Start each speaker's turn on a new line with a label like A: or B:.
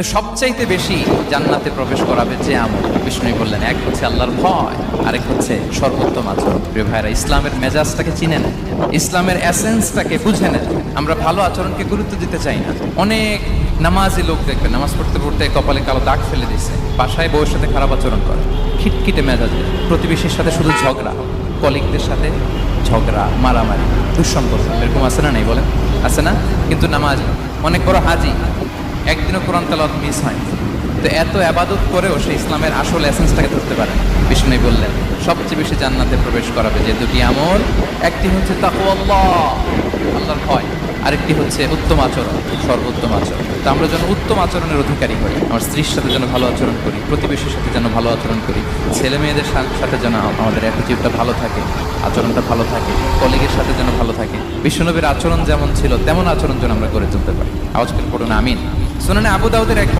A: সবচাইতে বেশি জান্নাতে প্রবেশ করাবে যে আমল, বিষ্ণু বললেন, এক হচ্ছে আল্লাহর ভয়, আরেক হচ্ছে সর্বোত্তম আচরণ। প্রিয় ভাইরা, ইসলামের মেজাজটাকে চিনে নেন, ইসলামের এসেন্সটাকে বুঝে নেন। আমরা ভালো আচরণকে গুরুত্ব দিতে চাই না। অনেক নামাজি লোক দেখবেন নামাজ পড়তে পড়তে কপালে কালো দাগ ফেলে দিচ্ছে, বাসায় বউয়ের সাথে খারাপ আচরণ করে, খিটখিটে মেজাজে, প্রতিবেশীর সাথে শুধু ঝগড়া, কলিগদের সাথে ঝগড়া, মারামারি, দুঃসম্পর্ক। এরকম আছে না? নেই বলেন, আছে না? কিন্তু নামাজ অনেক বড় হাজি, একদিনও কোরআন তেলাওয়াত মিস হয়। তো এত আবাদত করেও সে ইসলামের আসল এসেন্সটাকে ধরতে পারে। বিষ্ণু বললেন সবচেয়ে বেশি জান্নাতে প্রবেশ করাবে যে দুটি আমল, একটি হচ্ছে তাকওয়াল্লাহ, আল্লাহর ভয়, আরেকটি হচ্ছে উত্তম আচরণ, সর্বোত্তম আচরণ। তো আমরা যেন উত্তম আচরণের অধিকারী হই, আমার স্ত্রীর সাথে যেন ভালো আচরণ করি, প্রতিবেশীর সাথে যেন ভালো আচরণ করি, ছেলে মেয়েদের সাথে যেন আমাদের অ্যাটিটিউডটা ভালো থাকে, আচরণটা ভালো থাকে, কলিগের সাথে যেন ভালো থাকে। বিশ্বনবীর আচরণ যেমন ছিল তেমন আচরণ যেন আমরা করে তুলতে পারি। আওয়াজ করে পড়ুন আমিন। সুনানে আবু দাউদের এক